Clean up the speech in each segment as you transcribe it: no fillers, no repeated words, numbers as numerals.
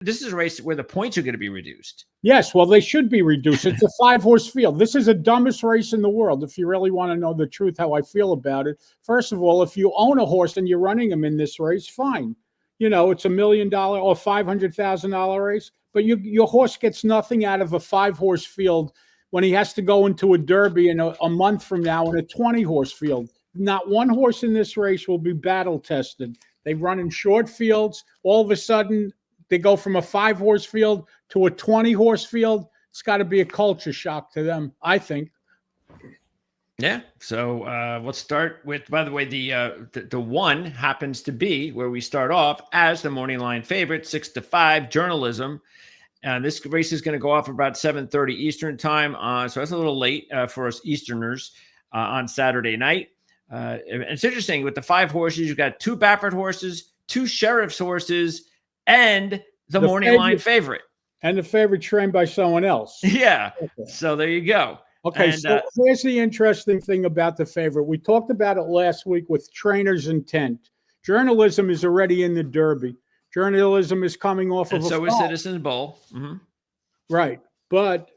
this is a race where the points are going to be reduced. Yes, well, they should be reduced. It's a 5-horse field. This is the dumbest race in the world, if you really want to know the truth, how I feel about it. First of all, if you own a horse and you're running him in this race, fine. It's $1 million or $500,000 race, but your horse gets nothing out of a 5-horse field when he has to go into a derby in a month from now in a 20-horse field. Not one horse in this race will be battle tested. They run in short fields. All of a sudden, they go from a 5-horse field to a 20-horse field. It's got to be a culture shock to them, I think. Yeah. So let's start with, by the way, the one happens to be where we start off as the morning line favorite, 6-5 Journalism. This race is going to go off about 7:30 Eastern time. So that's a little late for us Easterners on Saturday night. And it's interesting with the 5 horses, you've got 2 Baffert horses, 2 Sheriff's horses, and the morning line favorite. And the favorite trained by someone else. Yeah. Okay. So there you go. Okay, so here's the interesting thing about the favorite. We talked about it last week with Trainer's Intent. Journalism is already in the Derby. Journalism is coming off of so is Citizens Bowl. Mm-hmm. Right. But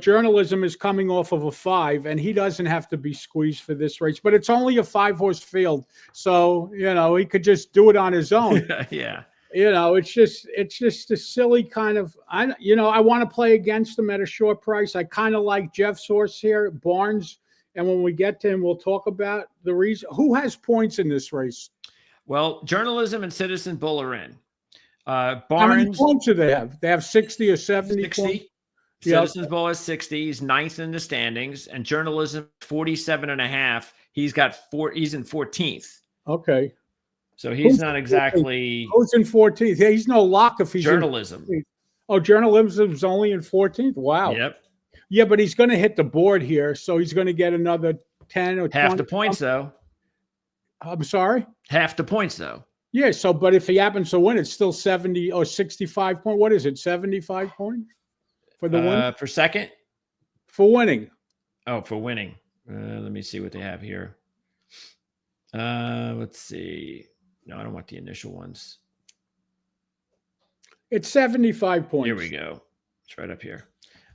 Journalism is coming off of a 5, and he doesn't have to be squeezed for this race. But it's only a 5-horse field, so he could just do it on his own. Yeah. It's just a silly kind of. I want to play against him at a short price. I kind of like Jeff's horse here, Barnes. And when we get to him, we'll talk about the reason. Who has points in this race? Well, Journalism and Citizen Bull are in. Barnes. How many points do they have? They have 60 or 70 60. Points? Citizens Bull has 60. He's 9th in the standings, and Journalism 47.5. He's got 4. He's in 14th. Okay. So he's not exactly. Who's in 14th? Yeah, he's no lock if he's Journalism. Journalism's only in 14th. Wow. Yep. Yeah, but he's going to hit the board here, so he's going to get another 10 or 20. Half the points, though. I'm sorry? Half the points, though. Yeah, but if he happens to win, it's still 70 or 65 points. What is it, 75 points for the win? For second? For winning. Oh, for winning. Let me see what they have here. Let's see. No, I don't want the initial ones. It's 75 points. Here we go. It's right up here.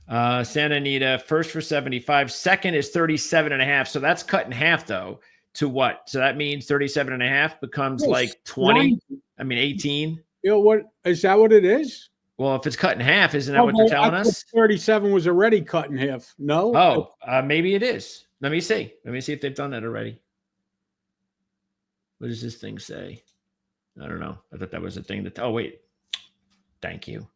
Santa Anita, first for 75. Second is 37.5. So that's cut in half, though. To what? So that means 37.5 becomes like 20. 90. I mean, 18. What is that? What it is? Well, if it's cut in half, isn't that what they're telling us? 37 was already cut in half. No. Oh, maybe it is. Let me see. Let me see if they've done that already. What does this thing say? I don't know. I thought that was a thing that. Oh, wait. Thank you.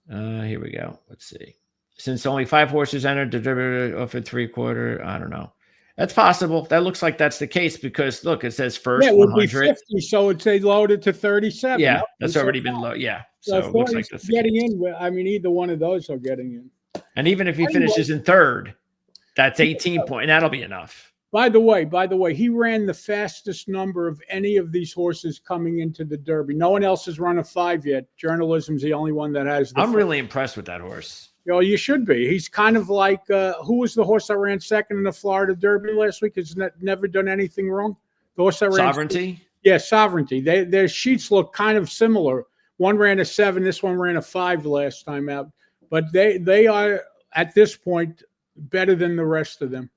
Here we go. Let's see. Since only 5 horses entered the Derby for 3/4, I don't know. That's possible. That looks like that's the case because look, it says first. Yeah, it would be 50, so it's loaded to 37. Yeah, that's already been low. Yeah, so it looks like that's getting in. I mean, either one of those are getting in. And even if he finishes in third, that's 18 points, and that'll be enough. By the way, he ran the fastest number of any of these horses coming into the Derby. No one else has run a 5 yet. Journalism's the only one that has. I'm really impressed with that horse. You should be. He's kind of like who was the horse that ran second in the Florida Derby last week? Has never done anything wrong. The horse that ran Sovereignty. Yeah, Sovereignty. Their sheets look kind of similar. One ran a 7. This one ran a 5 last time out. But they are at this point better than the rest of them.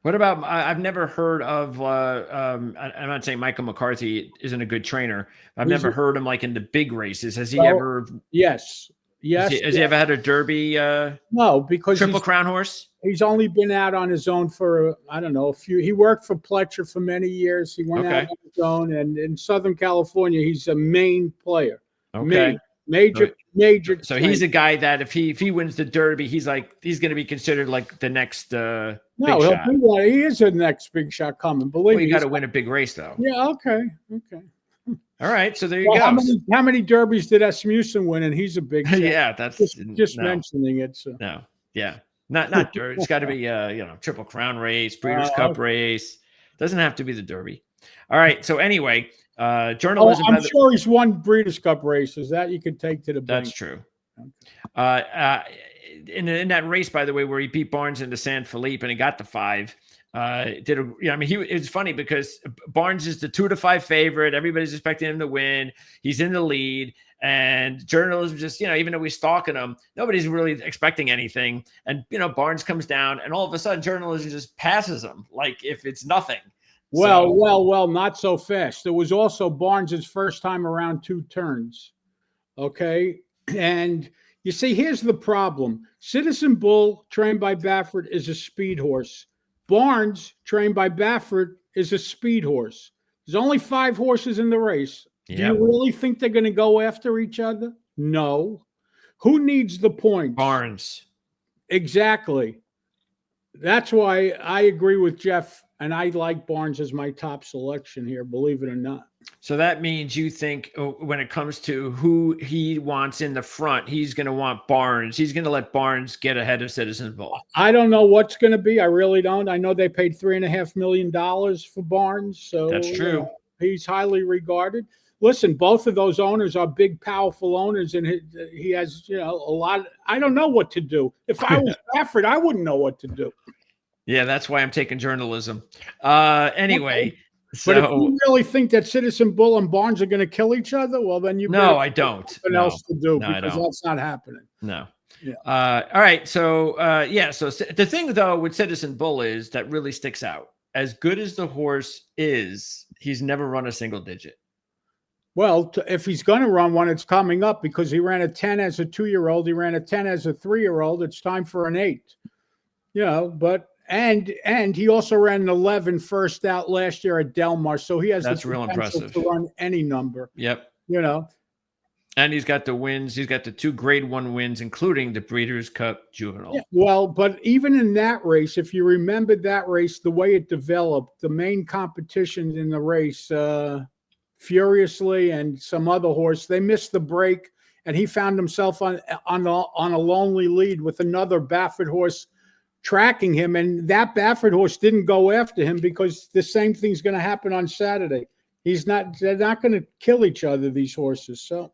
What about, I've never heard of, I'm not saying Michael McCarthy isn't a good trainer. I've never heard him like in the big races. Has he ever? Yes. Has he ever had a Derby? No, because Triple Crown horse? He's only been out on his own for, I don't know, a few. He worked for Pletcher for many years. He went out on his own. And in Southern California, he's a main player. Okay. Major. So he's a guy that if he wins the Derby, he's going to be considered like the next big shot. He is the next big shot coming. Believe me. You got to win a big race, though. Yeah. Okay. All right. So there you go. How many Derbies did Asmussen win? And he's a big shot. Yeah, that's just mentioning it. So. No. Yeah. Not Derby. It's got to be Triple Crown race, Breeders' Cup race. Doesn't have to be the Derby. All right. So anyway. Journalism. I'm sure he's won Breeders' Cup races. That you could take to the bank. That's true. In that race, by the way, where he beat Barnes into San Felipe and he got the 5. It's funny because Barnes is the 2-5 favorite. Everybody's expecting him to win. He's in the lead, And journalism just, even though we're stalking them, nobody's really expecting anything. And, Barnes comes down and all of a sudden journalism just passes him like if it's nothing. Well, not so fast. It was also Barnes's first time around 2 turns. Okay. And you see, here's the problem. Citizen Bull, trained by Baffert, is a speed horse. Barnes, trained by Baffert, is a speed horse. There's only 5 horses in the race. Yep. Do you really think they're going to go after each other? No. Who needs the points? Barnes. Exactly. That's why I agree with Jeff, and I like Barnes as my top selection here, believe it or not. So that means you think when it comes to who he wants in the front, he's going to want Barnes. He's going to let Barnes get ahead of Citizen Bull. I don't know what's going to be. I really don't. I know they paid $3.5 million for Barnes. So that's true. He's highly regarded. Listen, both of those owners are big, powerful owners, and he has, a lot. I don't know what to do. If I was Baffert, I wouldn't know what to do. Yeah, that's why I'm taking journalism. Anyway. Okay. But if you really think that Citizen Bull and Barnes are going to kill each other, well, then I don't. Something else to do because that's not happening. No. Yeah. All right. So, So the thing though with Citizen Bull is that really sticks out. As good as the horse is, he's never run a single digit. Well, if he's going to run one, it's coming up because he ran a 10 as a 2-year-old. He ran a 10 as a 3-year-old. It's time for an 8. But. And he also ran an 11 first out last year at Del Mar, so he has that's real impressive to run any number. Yep. And he's got the wins. He's got the 2 Grade 1 wins, including the Breeders' Cup Juvenile. Yeah, well, but even in that race, if you remember that race, the way it developed, the main competition in the race, Furiously and some other horse, they missed the break, and he found himself on a lonely lead with another Baffert horse tracking him, and that Baffert horse didn't go after him because the same thing's going to happen on Saturday. They're not going to kill each other, these horses. So,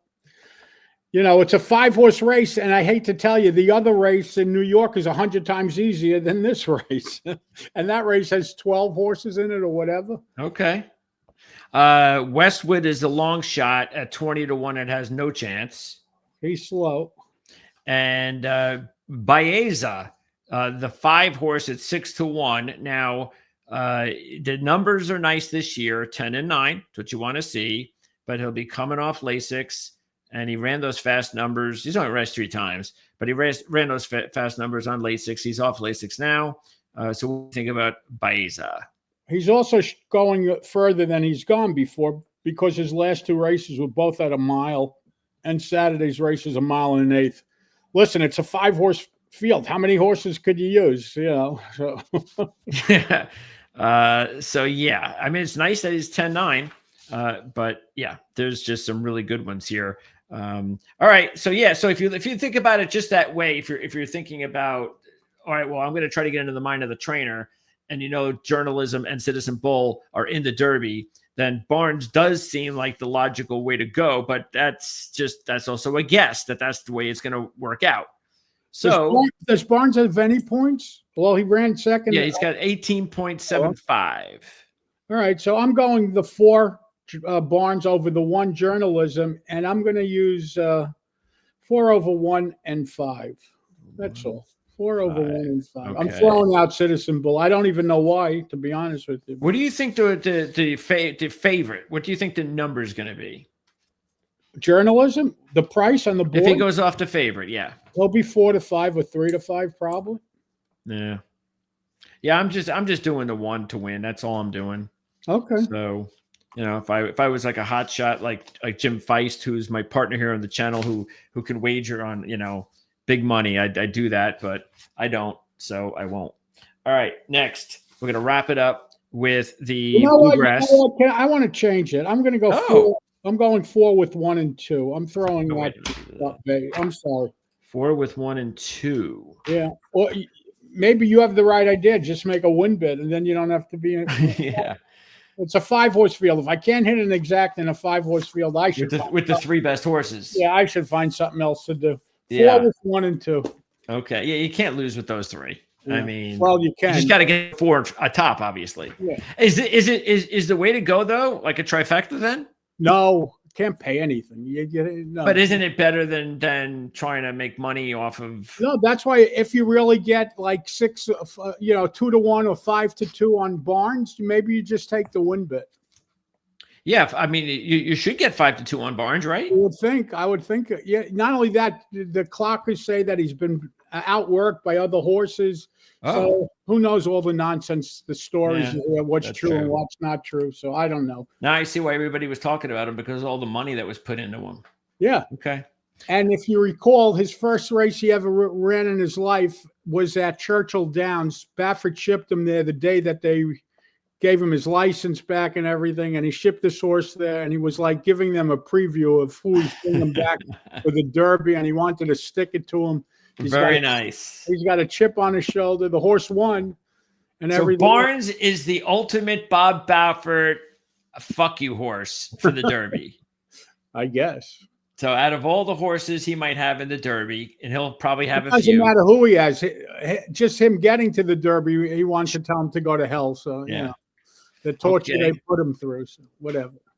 it's a 5-horse race, and I hate to tell you, the other race in New York is 100 times easier than this race. And that race has 12 horses in it or whatever. Okay. Westwood is a long shot at 20-1. It has no chance. He's slow. And Baeza, the 5 horse at 6-1. Now, the numbers are nice this year, 10 and 9. That's what you want to see. But he'll be coming off Lasix, and he ran those fast numbers. He's only raced 3 times, but he ran those fast numbers on Lasix. He's off Lasix now. So what do you think about Baeza? He's also going further than he's gone before because his last 2 races were both at a mile, and Saturday's race is a mile and 1/8. Listen, it's a 5-horse field. How many horses could you use? So. So yeah, I mean, it's nice that he's 10-9, but yeah, there's just some really good ones here. All right. So yeah, so if you think about it just that way, if you're thinking about, all right, well, I'm going to try to get into the mind of the trainer, and journalism and Citizen Bull are in the Derby, then Barnes does seem like the logical way to go, but that's also a guess that's the way it's going to work out. So does Barnes have any points? Well, he ran second. Yeah, he's got 18.75. All right, so I'm going the 4 Barnes over the 1 journalism, and I'm going to use 4 over 1 and 5. That's all. 4 over 1 and 5. Okay. I'm throwing out Citizen Bull. I don't even know why, to be honest with you. What do you think the favorite? What do you think the number is going to be? Journalism, the price on the board. If he goes off the favorite, yeah, he'll be 4-5 or 3-5 probably. Yeah. I'm just doing the 1 to win. That's all I'm doing. Okay. So, if I was like a hot shot like Jim Feist, who's my partner here on the channel, who can wager on big money, I do that, but I don't, so I won't. All right, next we're gonna wrap it up with the bluegrass. I want to change it. I'm gonna go 4. I'm going 4 with 1 and 2. I'm throwing that. I'm sorry. 4 with 1 and 2. Yeah. Well, maybe you have the right idea. Just make a win bid, and then you don't have to be. Yeah. It's a 5-horse field. If I can't hit an exact in a 5-horse field, I should with the 3 best horses. Yeah, I should find something else to do. 4 with 1 and 2. Okay. Yeah, you can't lose with those 3. Yeah. I mean, well, you can. You just got to get 4 atop, obviously. Yeah. Is the way to go though, like a trifecta then? No, can't pay anything. No. But isn't it better than trying to make money off of? No, that's why if you really get like 2-1 or 5-2 on Barnes, maybe you just take the win bet. Yeah, I mean, you should get 5-2 on Barnes, right? I would think. Yeah. Not only that, the clockers say that he's been outworked by other horses. Oh. So who knows all the nonsense, the stories, what's true and what's not true. So I don't know. Now I see why everybody was talking about him, because of all the money that was put into him. Yeah. Okay. And if you recall, his first race he ever ran in his life was at Churchill Downs. Baffert shipped him there the day that they gave him his license back and everything, and he shipped this horse there, and he was like giving them a preview of who he's bringing back for the Derby, and he wanted to stick it to him. Very nice. He's got a chip on his shoulder. The horse won, and everything. So Barnes is the ultimate Bob Baffert fuck you horse for the Derby. I guess. So out of all the horses he might have in the Derby, and he'll probably have it a few. Doesn't matter who he has. Just him getting to the Derby, he wants to tell him to go to hell. So, the torture they put him through. So whatever.